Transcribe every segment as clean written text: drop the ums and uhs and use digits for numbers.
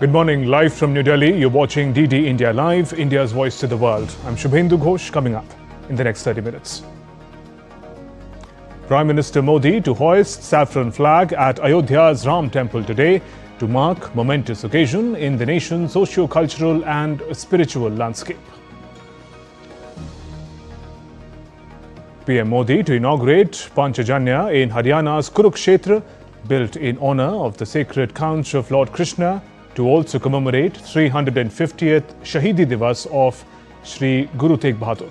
Good morning, live from New Delhi. You're watching DD India Live, India's voice to the world. I'm Shubhendu Ghosh, coming up in the next 30 minutes. Prime Minister Modi to hoist Saffron flag at Ayodhya's Ram Temple today to mark momentous occasion in the nation's socio-cultural and spiritual landscape. PM Modi to inaugurate Panchayatna in Haryana's Kurukshetra, built in honor of the sacred couch of Lord Krishna, to also commemorate 350th Shahidi Divas of Shri Guru Tegh Bahadur.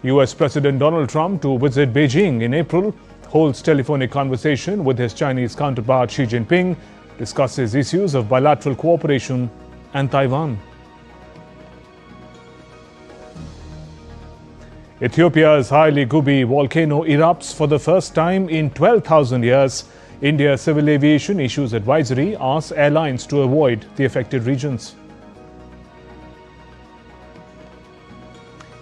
US President Donald Trump to visit Beijing in April, holds telephonic conversation with his Chinese counterpart Xi Jinping, discusses issues of bilateral cooperation and Taiwan. Ethiopia's Hayli Gubbi volcano erupts for the first time in 12,000 years. India Civil Aviation issues advisory, asks airlines to avoid the affected regions.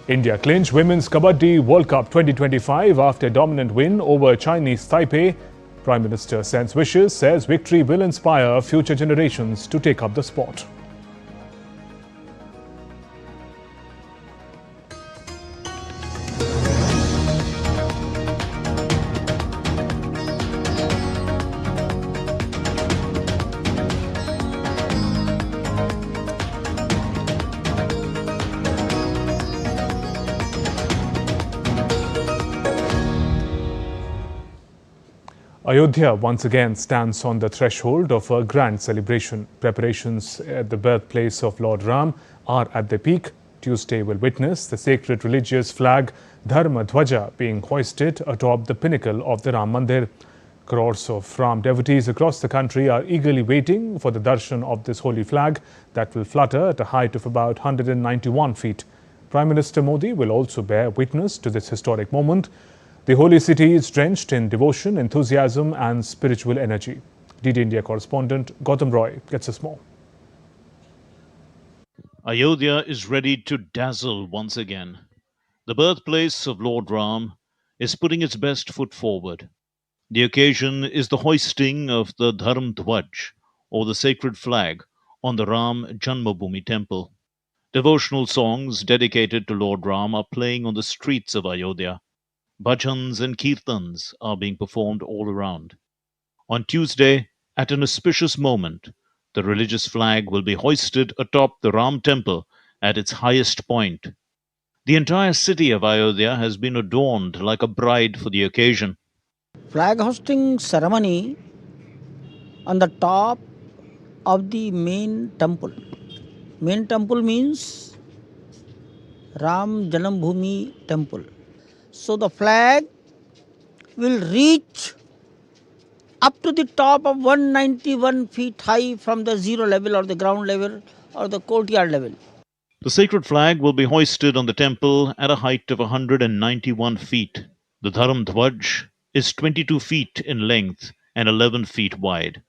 India clinch Women's Kabaddi World Cup 2025 after dominant win over Chinese Taipei. Prime Minister sends wishes, says victory will inspire future generations to take up the sport. Ayodhya once again stands on the threshold of a grand celebration. Preparations at the birthplace of Lord Ram are at their peak. Tuesday will witness the sacred religious flag Dharma Dhwaja being hoisted atop the pinnacle of the Ram Mandir. Crores of Ram devotees across the country are eagerly waiting for the darshan of this holy flag that will flutter at a height of about 191 feet. Prime Minister Modi will also bear witness to this historic moment. The holy city is drenched in devotion, enthusiasm and spiritual energy. DD India correspondent Gautam Roy gets us more. Ayodhya is ready to dazzle once again. The birthplace of Lord Ram is putting its best foot forward. The occasion is the hoisting of the Dharma Dhwaj, or the sacred flag, on the Ram Janmabhoomi temple. Devotional songs dedicated to Lord Ram are playing on the streets of Ayodhya. Bhajans and kirtans are being performed all around. On Tuesday, at an auspicious moment, the religious flag will be hoisted atop the Ram temple at its highest point. The entire city of Ayodhya has been adorned like a bride for the occasion. Flag hosting ceremony on the top of the main temple. Main temple means Ram Janmabhoomi temple. So the flag will reach up to the top of 191 feet high from the zero level or the ground level or the courtyard level. The sacred flag will be hoisted on the temple at a height of 191 feet. The Dharma Dhwaj is 22 feet in length and 11 feet wide.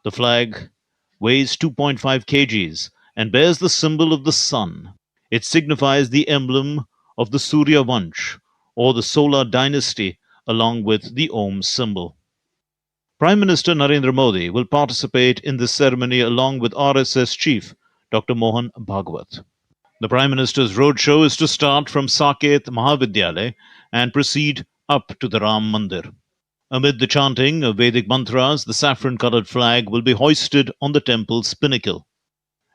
The flag weighs 2.5 kgs and bears the symbol of the sun. It signifies the emblem of the Surya Vansh, or the solar dynasty, along with the Om symbol. Prime Minister Narendra Modi will participate in this ceremony along with RSS chief Dr. Mohan Bhagwat. The Prime Minister's roadshow is to start from Saket Mahavidyalaya and proceed up to the Ram Mandir. Amid the chanting of Vedic mantras, the saffron-colored flag will be hoisted on the temple's pinnacle.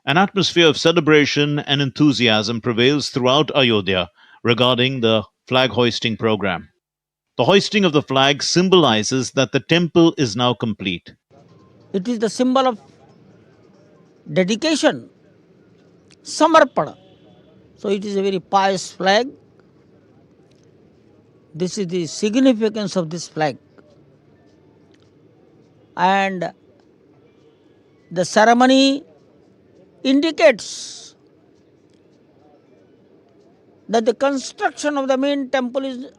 An atmosphere of celebration and enthusiasm prevails throughout Ayodhya regarding the flag hoisting program. The hoisting of the flag symbolizes that the temple is now complete. It is the symbol of dedication, samarpana. So it is a very pious flag. This is the significance of this flag. And the ceremony indicates that the construction of the main temple is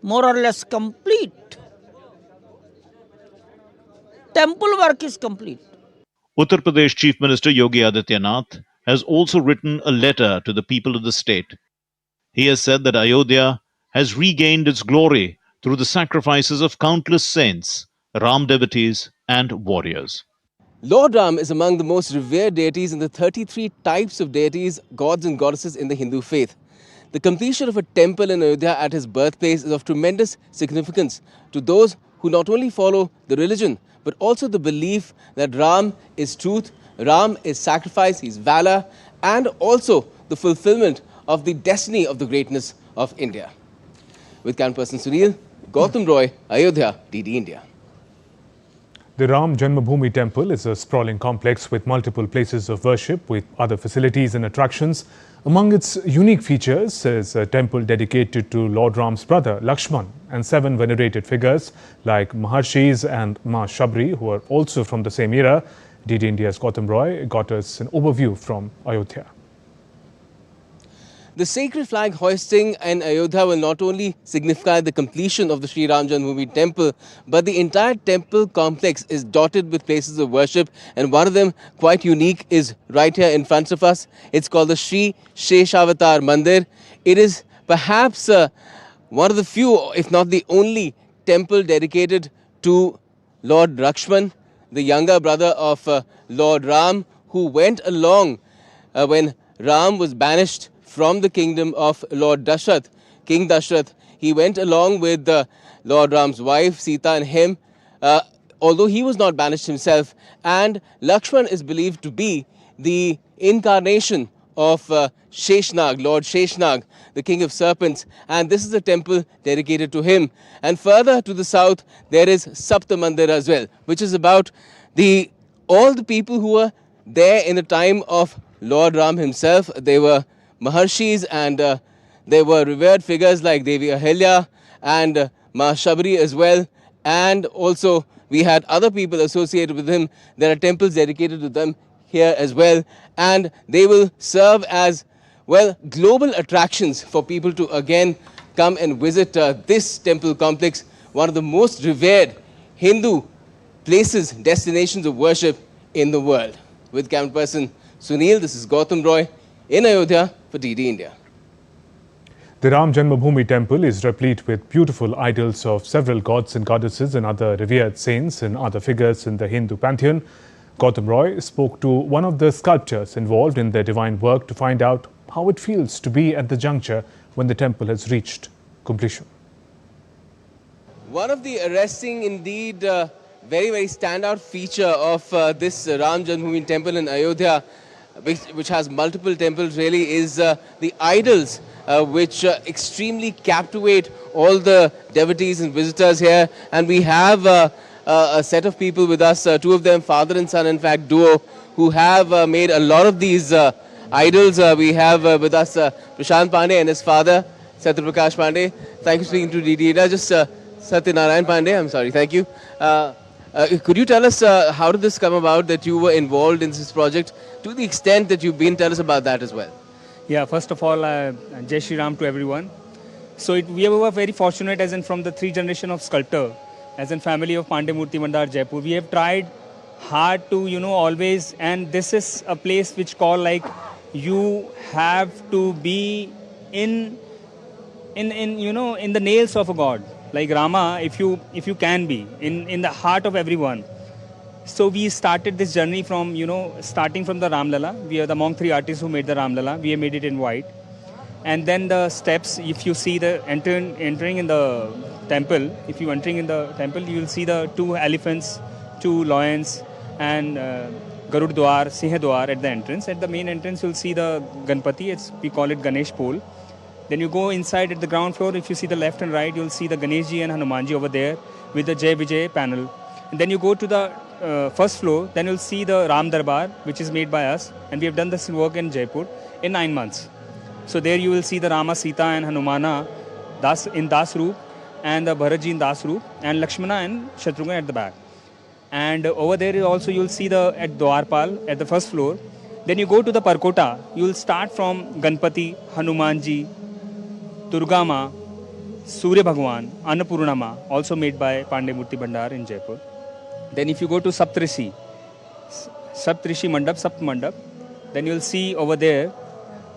more or less complete. Temple work is complete. Uttar Pradesh Chief Minister Yogi Adityanath has also written a letter to the people of the state. He has said that Ayodhya has regained its glory through the sacrifices of countless saints, Ram devotees, and warriors. Lord Ram is among the most revered deities in the 33 types of deities, gods and goddesses in the Hindu faith. The completion of a temple in Ayodhya at his birthplace is of tremendous significance to those who not only follow the religion but also the belief that Ram is truth, Ram is sacrifice, he's valor, and also the fulfillment of the destiny of the greatness of India. With camera person Sunil, Gautam Roy, Ayodhya, DD India. The Ram Janmabhoomi Temple is a sprawling complex with multiple places of worship with other facilities and attractions. Among its unique features is a temple dedicated to Lord Ram's brother Lakshman and 7 venerated figures like Maharshis and Ma Shabri, who are also from the same era. DD India's Gautam Roy got us an overview from Ayodhya. The sacred flag hoisting in Ayodhya will not only signify the completion of the Sri Ram Janmabhoomi temple, but the entire temple complex is dotted with places of worship, and one of them, quite unique, is right here in front of us. It's called the Sri Sheshavatar Mandir. It is perhaps one of the few, if not the only, temple dedicated to Lord Lakshman, the younger brother of Lord Ram, who went along when Ram was banished from the kingdom of Lord Dashrath, King Dashrath. He went along with Lord Ram's wife, Sita, and him, although he was not banished himself. And Lakshman is believed to be the incarnation of Sheshnag, Lord Sheshnag, the king of serpents. And this is a temple dedicated to him. And further to the south, there is Sapta Mandir as well, which is about all the people who were there in the time of Lord Ram himself. They were Maharshis, and there were revered figures like Devi Ahilya and Ma Shabri as well. And also we had other people associated with him. There are temples dedicated to them here as well. And they will serve as, well, global attractions for people to again come and visit this temple complex, one of the most revered Hindu places, destinations of worship in the world. With camera person Sunil, this is Gautam Roy in Ayodhya for DD India. The Ram Janmabhoomi temple is replete with beautiful idols of several gods and goddesses and other revered saints and other figures in the Hindu pantheon. Gautam Roy spoke to one of the sculptors involved in the divine work to find out how it feels to be at the juncture when the temple has reached completion. One of the arresting, indeed, very, very standout feature of this Ram Janmabhoomi temple in Ayodhya, which has multiple temples really, is the idols which extremely captivate all the devotees and visitors here. And we have a set of people with us, two of them, father and son, in fact, duo, who have made a lot of these idols. We have with us Prashant Pandey and his father, Satyaprakash Pandey. Thank you for speaking to DD. Just Satyanarayan Pandey, I'm sorry, thank you. Could you tell us how did this come about that you were involved in this project to the extent that you've been? Tell us about that as well. Yeah, first of all, Jai Shri Ram to everyone. So we were very fortunate, as in from the 3 generation of sculptor, as in family of Pandey Murti Mandar Jaipur. We have tried hard to, always, and this is a place which call like you have to be in the nails of a god. Like Rama, if you can be in the heart of everyone. So we started this journey from, starting from the Ram Lala. We are the among 3 artists who made the Ram Lala. We have made it in white. And then the steps, if you see the entering in the temple, if you entering in the temple, you will see the 2 elephants, 2 lions, and Garud Dwar, Singh Dwar at the entrance. At the main entrance, you'll see the Ganpati. We call it Ganesh pole. Then you go inside at the ground floor. If you see the left and right, you'll see the Ganeshji and Hanumanji over there with the Jai Vijay panel. And then you go to the first floor. Then you'll see the Ram Darbar, which is made by us. And we have done this work in Jaipur in 9 months. So there you will see the Rama, Sita and Hanumana in Das Roop, and the Bharatji in Das Roop, and Lakshmana and Shatrughan at the back. And over there also you'll see at Dwarpal at the first floor. Then you go to the Parkota. You'll start from Ganpati, Hanumanji, Durga Ma, Surya Bhagwan, Annapurna Ma, also made by Pandey Murti Bhandar in Jaipur. Then if you go to Saptrishi Mandap, Sapt Mandap, then you'll see over there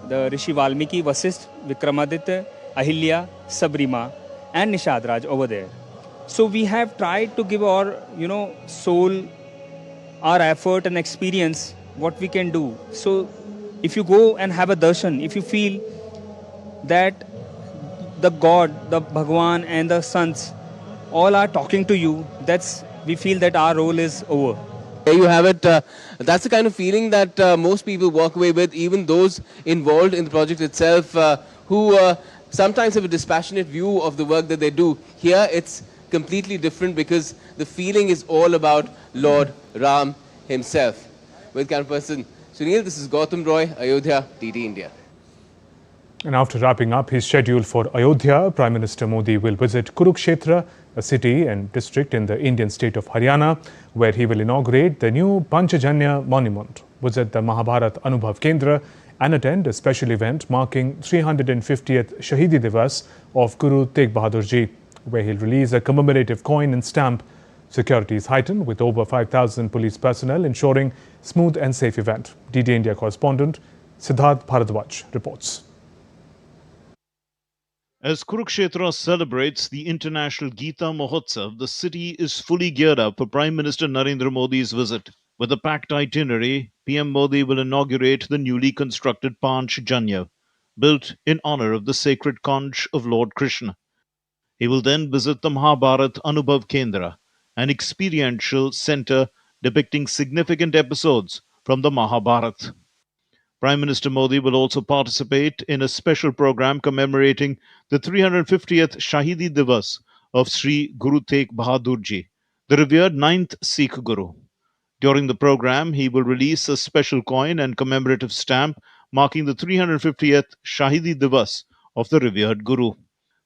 the Rishi Valmiki, Vasisht, Vikramaditya, Ahilya, Sabrima and Nishad Raj over there. So we have tried to give our soul, our effort and experience what we can do. So if you go and have a darshan, if you feel that the God, the Bhagwan and the sons all are talking to you, we feel that our role is over. There you have it. That's the kind of feeling that most people walk away with, even those involved in the project itself, who sometimes have a dispassionate view of the work that they do. Here it's completely different because the feeling is all about Lord Ram himself. With camera person Sunil, this is Gautam Roy, Ayodhya, DD India. And after wrapping up his schedule for Ayodhya, Prime Minister Modi will visit Kurukshetra, a city and district in the Indian state of Haryana, where he will inaugurate the new Panchayatna monument, visit the Mahabharat Anubhav Kendra and attend a special event marking 350th Shahidi Divas of Guru Tegh Bahadur Ji, where he'll release a commemorative coin and stamp. Security is heightened with over 5,000 police personnel ensuring smooth and safe event. DD India correspondent Siddharth Bharadwaj reports. As Kurukshetra celebrates the International Gita Mahotsav, the city is fully geared up for Prime Minister Narendra Modi's visit. With a packed itinerary, PM Modi will inaugurate the newly constructed Panchayatna, built in honor of the sacred conch of Lord Krishna. He will then visit the Mahabharat Anubhav Kendra, an experiential center depicting significant episodes from the Mahabharata. Prime Minister Modi will also participate in a special program commemorating the 350th Shahidi Divas of Sri Guru Tegh Bahadur Ji, the revered 9th Sikh Guru. During the program, he will release a special coin and commemorative stamp marking the 350th Shahidi Divas of the revered Guru.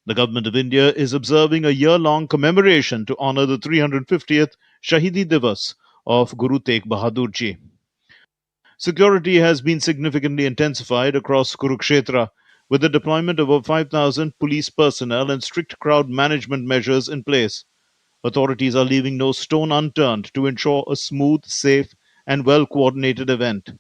The Government of India is observing a year-long commemoration to honor the 350th Shahidi Divas of Guru Tegh Bahadur Ji. Security has been significantly intensified across Kurukshetra, with the deployment of over 5,000 police personnel and strict crowd management measures in place. Authorities are leaving no stone unturned to ensure a smooth, safe, and well-coordinated event.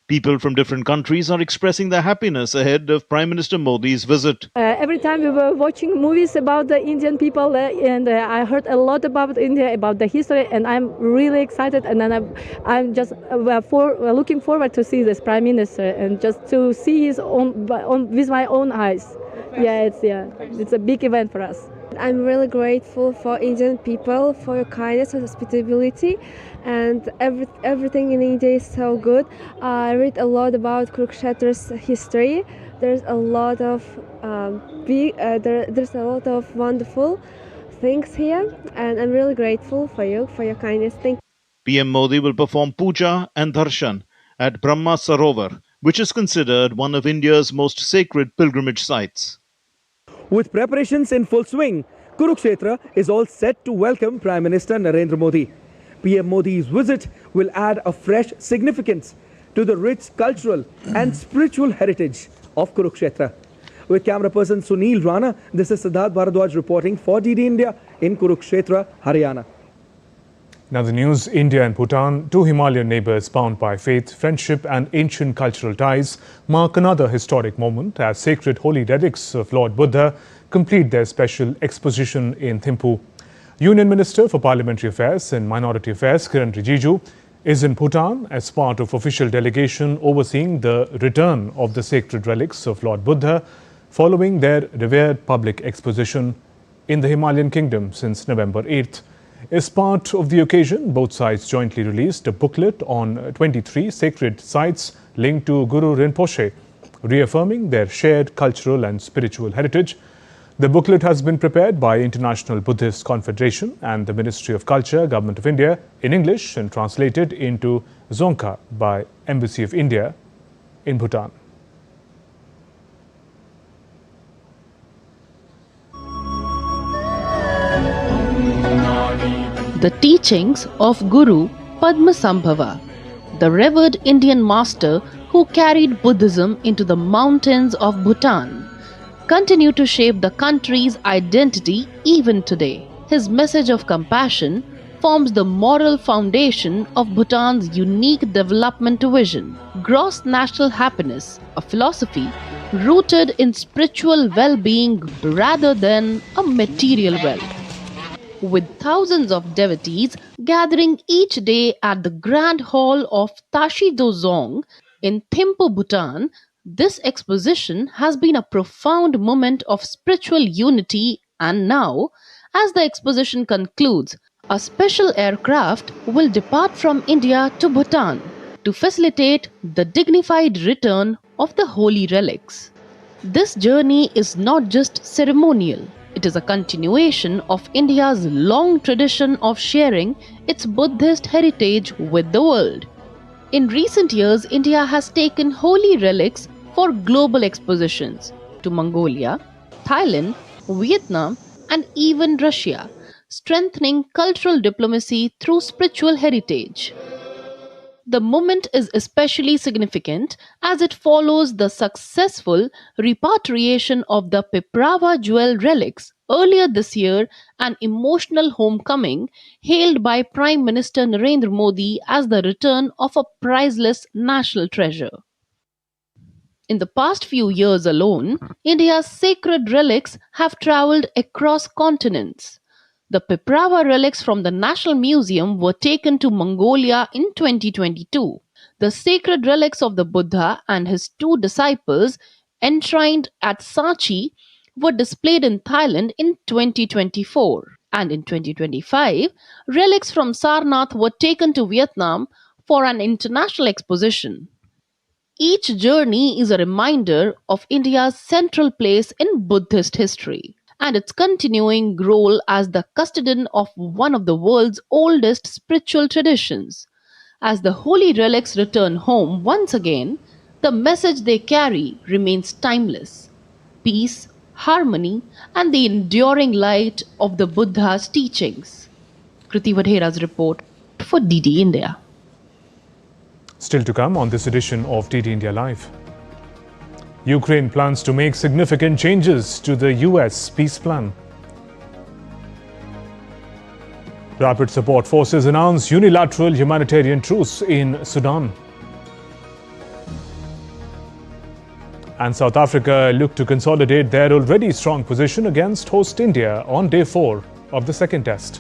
People from different countries are expressing their happiness ahead of Prime Minister Modi's visit. Every time we were watching movies about the Indian people, and I heard a lot about India, about the history, and I'm really excited. And then I'm just looking forward to see this Prime Minister and just to see his own with my own eyes. It's a big event for us. I'm really grateful for Indian people, for your kindness and hospitality, and everything in India is so good. I read a lot about Kurukshetra's history. There's a lot of there's a lot of wonderful things here, and I'm really grateful for you, for your kindness. Thank you. PM Modi will perform puja and darshan at Brahma Sarovar, which is considered one of India's most sacred pilgrimage sites. With preparations in full swing, Kurukshetra is all set to welcome Prime Minister Narendra Modi. PM Modi's visit will add a fresh significance to the rich cultural and spiritual heritage of Kurukshetra. With camera person Sunil Rana, this is Siddharth Bharadwaj reporting for DD India in Kurukshetra, Haryana. Now the news: India and Bhutan, two Himalayan neighbours bound by faith, friendship and ancient cultural ties, mark another historic moment as sacred holy relics of Lord Buddha complete their special exposition in Thimphu. Union Minister for Parliamentary Affairs and Minority Affairs Kiran Rijiju is in Bhutan as part of official delegation overseeing the return of the sacred relics of Lord Buddha following their revered public exposition in the Himalayan kingdom since November 8th. As part of the occasion, both sides jointly released a booklet on 23 sacred sites linked to Guru Rinpoche, reaffirming their shared cultural and spiritual heritage. The booklet has been prepared by International Buddhist Confederation and the Ministry of Culture, Government of India, in English and translated into Dzongkha by Embassy of India in Bhutan. The teachings of Guru Padmasambhava, the revered Indian master who carried Buddhism into the mountains of Bhutan, continue to shape the country's identity even today. His message of compassion forms the moral foundation of Bhutan's unique development vision, gross national happiness, a philosophy rooted in spiritual well-being rather than a material wealth. with thousands of devotees gathering each day at the Grand Hall of Tashi Dozong in Thimphu, Bhutan. This exposition has been a profound moment of spiritual unity, and now, as the exposition concludes, a special aircraft will depart from India to Bhutan to facilitate the dignified return of the holy relics. This journey is not just ceremonial, it is a continuation of India's long tradition of sharing its Buddhist heritage with the world. In recent years, India has taken holy relics for global expositions to Mongolia, Thailand, Vietnam, and even Russia, strengthening cultural diplomacy through spiritual heritage. The moment is especially significant as it follows the successful repatriation of the Piprava jewel relics earlier this year, an emotional homecoming hailed by Prime Minister Narendra Modi as the return of a priceless national treasure. In the past few years alone, India's sacred relics have travelled across continents. The Piprava relics from the National Museum were taken to Mongolia in 2022. The sacred relics of the Buddha and his two disciples, enshrined at Sachi, were displayed in Thailand in 2024. And in 2025, relics from Sarnath were taken to Vietnam for an international exposition. Each journey is a reminder of India's central place in Buddhist history and its continuing role as the custodian of one of the world's oldest spiritual traditions. As the holy relics return home once again, the message they carry remains timeless: peace, harmony, and the enduring light of the Buddha's teachings. Kriti Vadhera's report for DD India. Still to come on this edition of DD India Live. Ukraine plans to make significant changes to the US peace plan. Rapid Support Forces announce unilateral humanitarian truce in Sudan. And South Africa look to consolidate their already strong position against host India on day 4 of the second test.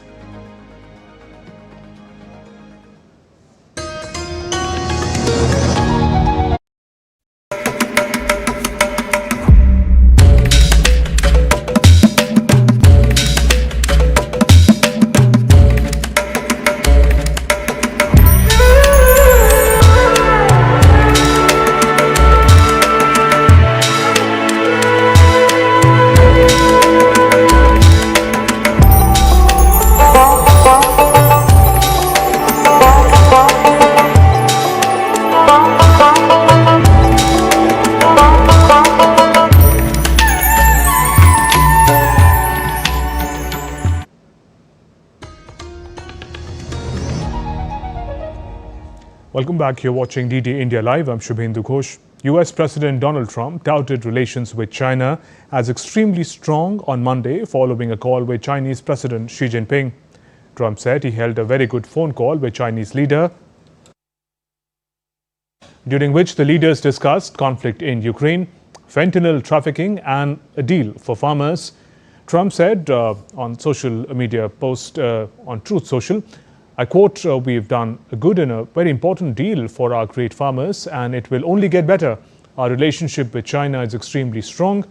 Welcome back. You're watching DD India Live. I'm Shubhendu Ghosh. US President Donald Trump touted relations with China as extremely strong on Monday following a call with Chinese President Xi Jinping. Trump said he held a very good phone call with Chinese leader, during which the leaders discussed conflict in Ukraine, fentanyl trafficking, and a deal for farmers. Trump said on social media post on Truth Social, I quote, we've done a good and a very important deal for our great farmers, and it will only get better. Our relationship with China is extremely strong.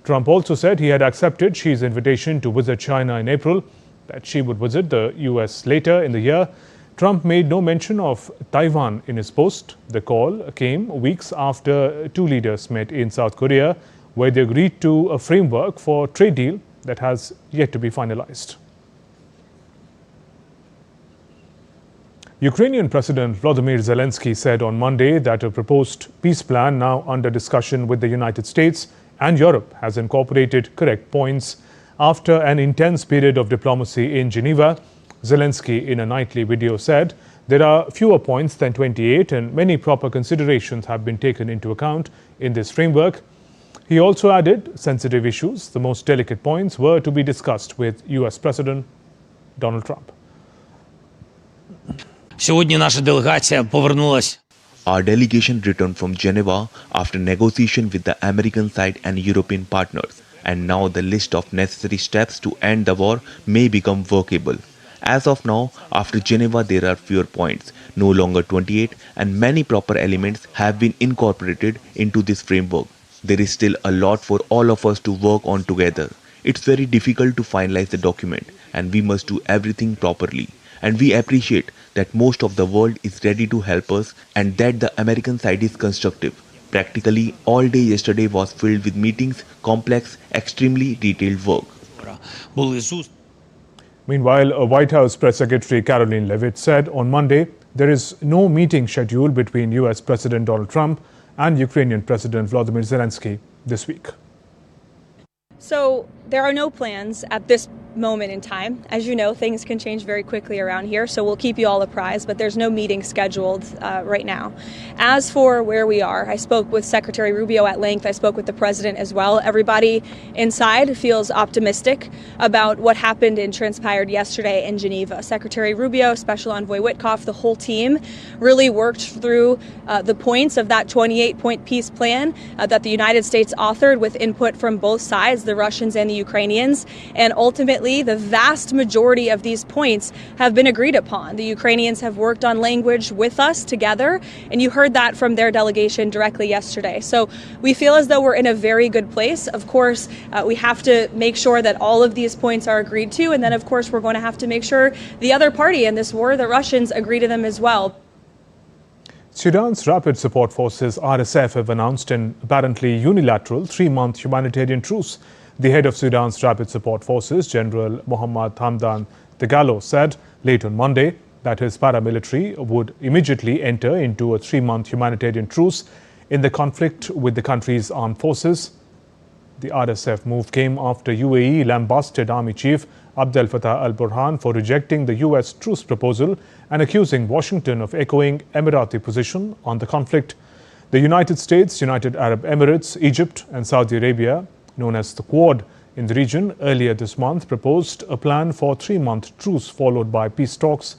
Trump also said he had accepted Xi's invitation to visit China in April, that Xi would visit the US later in the year. Trump made no mention of Taiwan in his post. The call came weeks after two leaders met in South Korea, where they agreed to a framework for trade deal that has yet to be finalized. Ukrainian President Volodymyr Zelensky said on Monday that a proposed peace plan now under discussion with the United States and Europe has incorporated correct points. After an intense period of diplomacy in Geneva, Zelensky in a nightly video said there are fewer points than 28 and many proper considerations have been taken into account in this framework. He also added sensitive issues, the most delicate points, were to be discussed with US President Donald Trump. Сьогодні наша делегація повернулась. Our delegation returned from Geneva after negotiation with the American side and European partners and now the list of necessary steps to end the war may become workable. As of now, after Geneva there are fewer points, no longer 28, and many proper elements have been incorporated into this framework. There is still a lot for all of us to work on together. It's very difficult to finalize the document, and we must do everything properly. And we appreciate that most of the world is ready to help us and that the American side is constructive. Practically all day yesterday was filled with meetings, complex, extremely detailed work. Meanwhile, a White House Press Secretary Caroline Leavitt said on Monday there is no meeting scheduled between US President Donald Trump and Ukrainian President Volodymyr Zelensky this week. So there are no plans at this moment in time. As you know, things can change very quickly around here, so we'll keep you all apprised, but there's no meeting scheduled right now. As for where we are, I spoke with Secretary Rubio at length. I spoke with the president as well. Everybody inside feels optimistic about what happened and transpired yesterday in Geneva. Secretary Rubio, Special Envoy Witkoff, the whole team really worked through the points of that 28-point peace plan that the United States authored with input from both sides, the Russians and the Ukrainians, and ultimately the vast majority of these points have been agreed upon. The Ukrainians have worked on language with us together, and you heard that from their delegation directly yesterday. So we feel as though we're in a very good place. Of course, we have to make sure that all of these points are agreed to, and then of course we're going to have to make sure the other party in this war, the Russians, agree to them as well. Sudan's Rapid Support Forces RSF have announced an apparently unilateral 3-month humanitarian truce. The head of Sudan's Rapid Support Forces, General Mohammad Hamdan Dagalo, said late on Monday that his paramilitary would immediately enter into a 3-month humanitarian truce in the conflict with the country's armed forces. The RSF move came after UAE lambasted Army Chief Abdel Fattah al-Burhan for rejecting the US truce proposal and accusing Washington of echoing Emirati position on the conflict. The United States, United Arab Emirates, Egypt and Saudi Arabia, known as the Quad in the region, earlier this month proposed a plan for a 3-month truce followed by peace talks.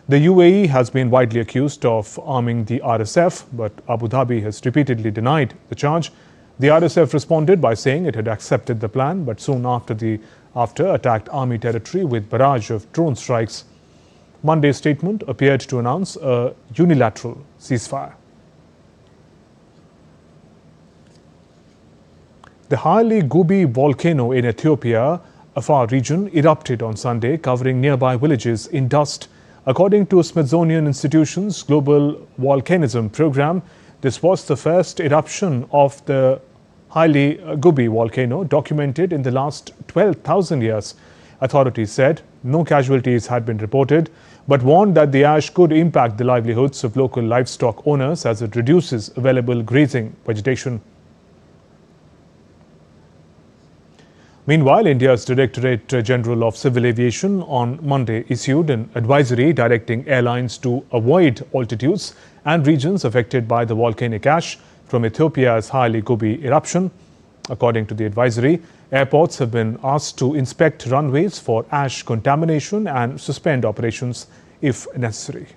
The UAE has been widely accused of arming the RSF, but Abu Dhabi has repeatedly denied the charge. The RSF responded by saying it had accepted the plan, but soon after attacked army territory with barrage of drone strikes. Monday's statement appeared to announce a unilateral ceasefire. The Hayli Gubbi volcano in Ethiopia, a far region, erupted on Sunday, covering nearby villages in dust. According to Smithsonian Institution's Global Volcanism Program, this was the first eruption of the Hayli Gubbi volcano documented in the last 12,000 years. Authorities said no casualties had been reported, but warned that the ash could impact the livelihoods of local livestock owners as it reduces available grazing vegetation. Meanwhile, India's Directorate General of Civil Aviation on Monday issued an advisory directing airlines to avoid altitudes and regions affected by the volcanic ash from Ethiopia's Hayli Gubbi eruption. According to the advisory, airports have been asked to inspect runways for ash contamination and suspend operations if necessary.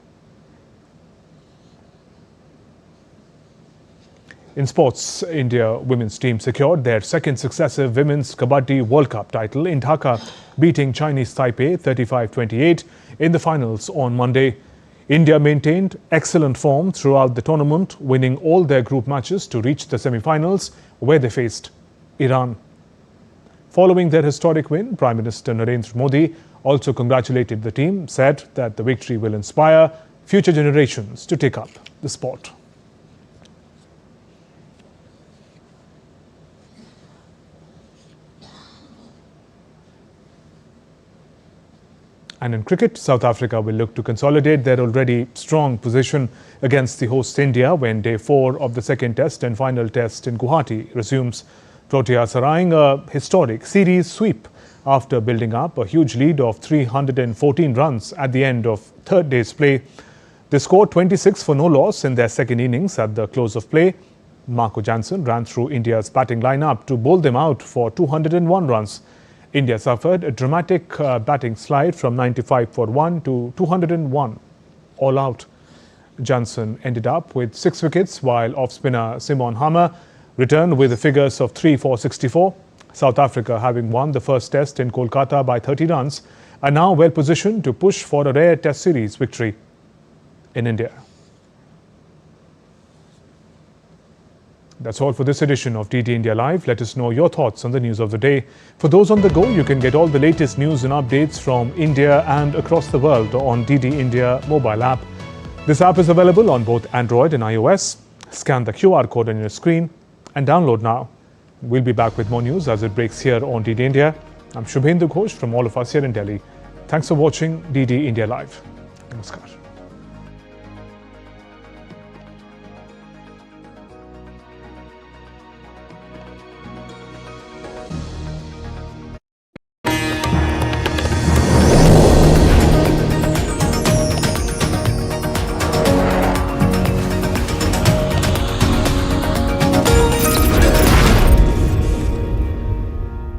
In sports, India women's team secured their second successive Women's Kabaddi World Cup title in Dhaka, beating Chinese Taipei 35-28 in the finals on Monday. India maintained excellent form throughout the tournament, winning all their group matches to reach the semi-finals, where they faced Iran. Following their historic win, Prime Minister Narendra Modi also congratulated the team, said that the victory will inspire future generations to take up the sport. And in cricket, South Africa will look to consolidate their already strong position against the host India when day 4 of the second test and final test in Guwahati resumes. Proteas are eyeing a historic series sweep after building up a huge lead of 314 runs at the end of third day's play. They scored 26 for no loss in their second innings at the close of play. Marco Jansen ran through India's batting lineup to bowl them out for 201 runs. India suffered a dramatic batting slide from 95 for 1 to 201 all out. Jansen ended up with 6 wickets while off-spinner Simon Hammer returned with the figures of 3 for 64. South Africa, having won the first test in Kolkata by 30 runs, are now well positioned to push for a rare test series victory in India. That's all for this edition of DD India Live. Let us know your thoughts on the news of the day. For those on the go, you can get all the latest news and updates from India and across the world on DD India mobile app. This app is available on both Android and iOS. Scan the QR code on your screen and download now. We'll be back with more news as it breaks here on DD India. I'm Shubhendu Ghosh from all of us here in Delhi. Thanks for watching DD India Live. Namaskar.